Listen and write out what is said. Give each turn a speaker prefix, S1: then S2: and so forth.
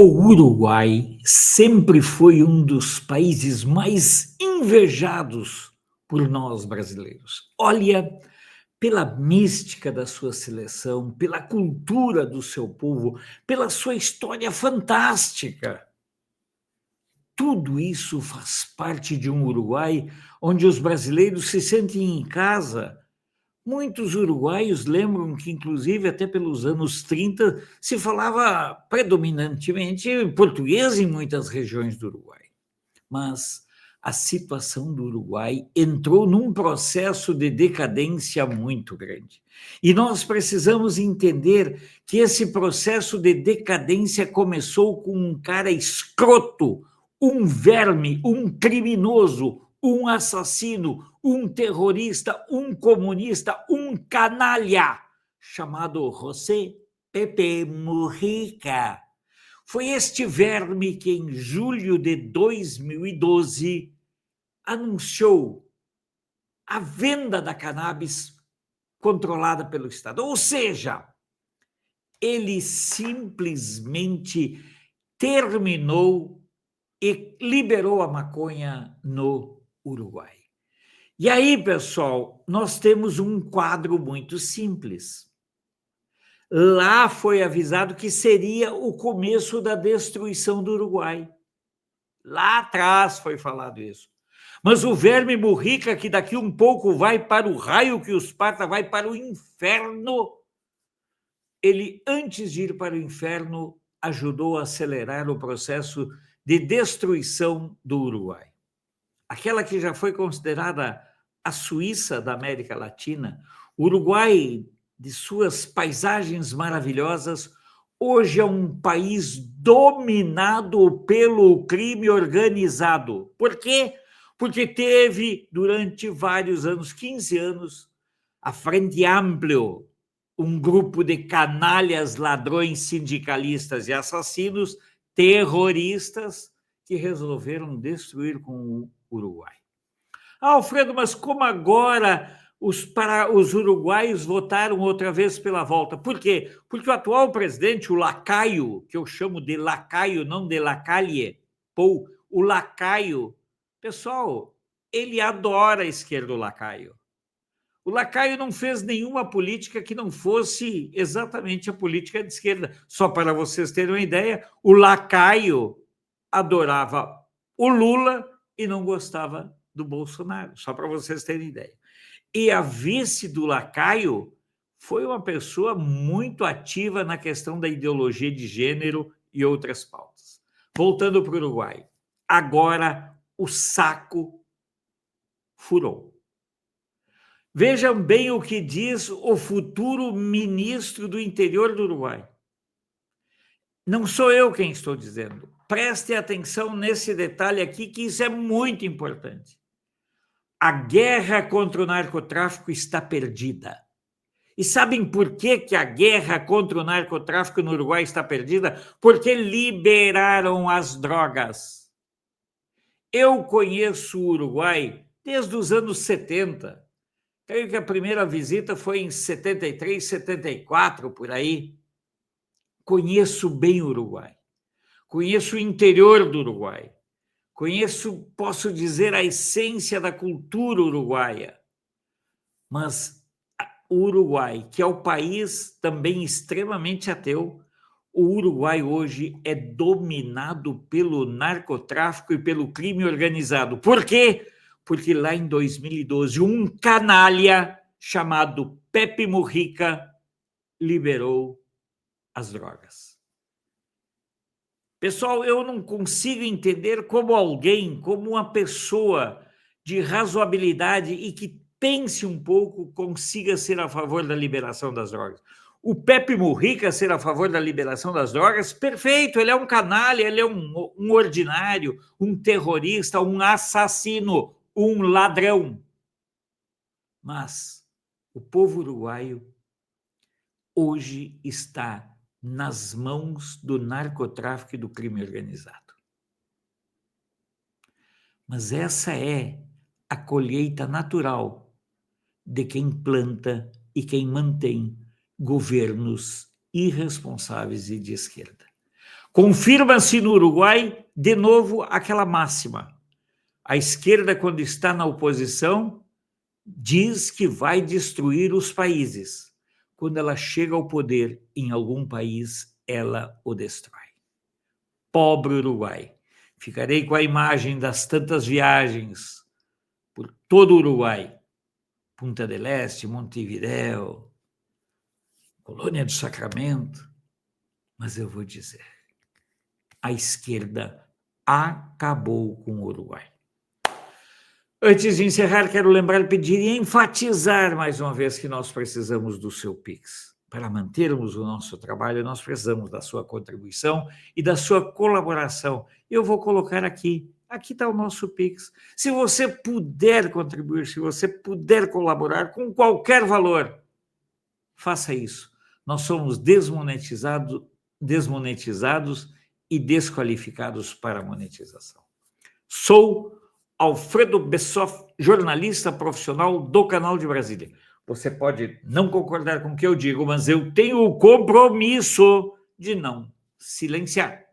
S1: O Uruguai sempre foi um dos países mais invejados por nós brasileiros. Olha, pela mística da sua seleção, pela cultura do seu povo, pela sua história fantástica. Tudo isso faz parte de um Uruguai onde os brasileiros se sentem em casa. Muitos uruguaios lembram que, inclusive, até pelos anos 30, se falava predominantemente português em muitas regiões do Uruguai. Mas a situação do Uruguai entrou num processo de decadência muito grande. E nós precisamos entender que esse processo de decadência começou com um cara escroto, um verme, um criminoso, um assassino, um terrorista, um comunista, um canalha, chamado José Pepe Mujica. Foi este verme que, em julho de 2012, anunciou a venda da cannabis controlada pelo Estado. Ou seja, ele simplesmente terminou e liberou a maconha no Uruguai. E aí, pessoal, nós temos um quadro muito simples. Lá foi avisado que seria o começo da destruição do Uruguai. Lá atrás foi falado isso. Mas o verme Mujica, que daqui um pouco vai para o raio que os parta, vai para o inferno, ele, antes de ir para o inferno, ajudou a acelerar o processo de destruição do Uruguai. Aquela que já foi considerada a Suíça da América Latina, o Uruguai, de suas paisagens maravilhosas, hoje é um país dominado pelo crime organizado. Por quê? Porque teve, durante vários anos, 15 anos, a Frente Amplio, um grupo de canalhas, ladrões, sindicalistas e assassinos, terroristas, que resolveram destruir com o Uruguai. Alfredo, mas como agora os uruguaios votaram outra vez pela volta? Por quê? Porque o atual presidente, o lacaio, que eu chamo de lacaio, não de lacalle, o lacaio, pessoal, ele adora a esquerda, o lacaio. O lacaio não fez nenhuma política que não fosse exatamente a política de esquerda. Só para vocês terem uma ideia, o lacaio adorava o Lula e não gostava do Bolsonaro, só para vocês terem ideia. E a vice do lacaio foi uma pessoa muito ativa na questão da ideologia de gênero e outras pautas. Voltando para o Uruguai, agora o saco furou. Vejam bem o que diz o futuro ministro do interior do Uruguai. Não sou eu quem estou dizendo. Preste atenção nesse detalhe aqui, que isso é muito importante. A guerra contra o narcotráfico está perdida. E sabem por que a guerra contra o narcotráfico no Uruguai está perdida? Porque liberaram as drogas. Eu conheço o Uruguai desde os anos 70. Creio que a primeira visita foi em 73, 74, por aí. Conheço bem o Uruguai. Conheço o interior do Uruguai. Conheço, posso dizer, a essência da cultura uruguaia. Mas o Uruguai, que é o país também extremamente ateu, o Uruguai hoje é dominado pelo narcotráfico e pelo crime organizado. Por quê? Porque lá em 2012, um canalha chamado Pepe Mujica liberou as drogas. Pessoal, eu não consigo entender como alguém, como uma pessoa de razoabilidade e que pense um pouco, consiga ser a favor da liberação das drogas. O Pepe Mujica ser a favor da liberação das drogas, perfeito, ele é um canalha, ele é um ordinário, um terrorista, um assassino, um ladrão. Mas o povo uruguaio hoje está nas mãos do narcotráfico e do crime organizado. Mas essa é a colheita natural de quem planta e quem mantém governos irresponsáveis e de esquerda. Confirma-se no Uruguai, de novo, aquela máxima. A esquerda, quando está na oposição, diz que vai destruir os países. Quando ela chega ao poder em algum país, ela o destrói. Pobre Uruguai. Ficarei com a imagem das tantas viagens por todo o Uruguai. Punta del Este, Montevidéu, Colônia do Sacramento. Mas eu vou dizer, a esquerda acabou com o Uruguai. Antes de encerrar, quero lembrar, pedir e enfatizar mais uma vez que nós precisamos do seu Pix. Para mantermos o nosso trabalho, nós precisamos da sua contribuição e da sua colaboração. Eu vou colocar aqui. Aqui está o nosso Pix. Se você puder contribuir, se você puder colaborar com qualquer valor, faça isso. Nós somos desmonetizados e desqualificados para a monetização. Sou Alfredo Bessoff, jornalista profissional do Canal de Brasília. Você pode não concordar com o que eu digo, mas eu tenho o compromisso de não silenciar.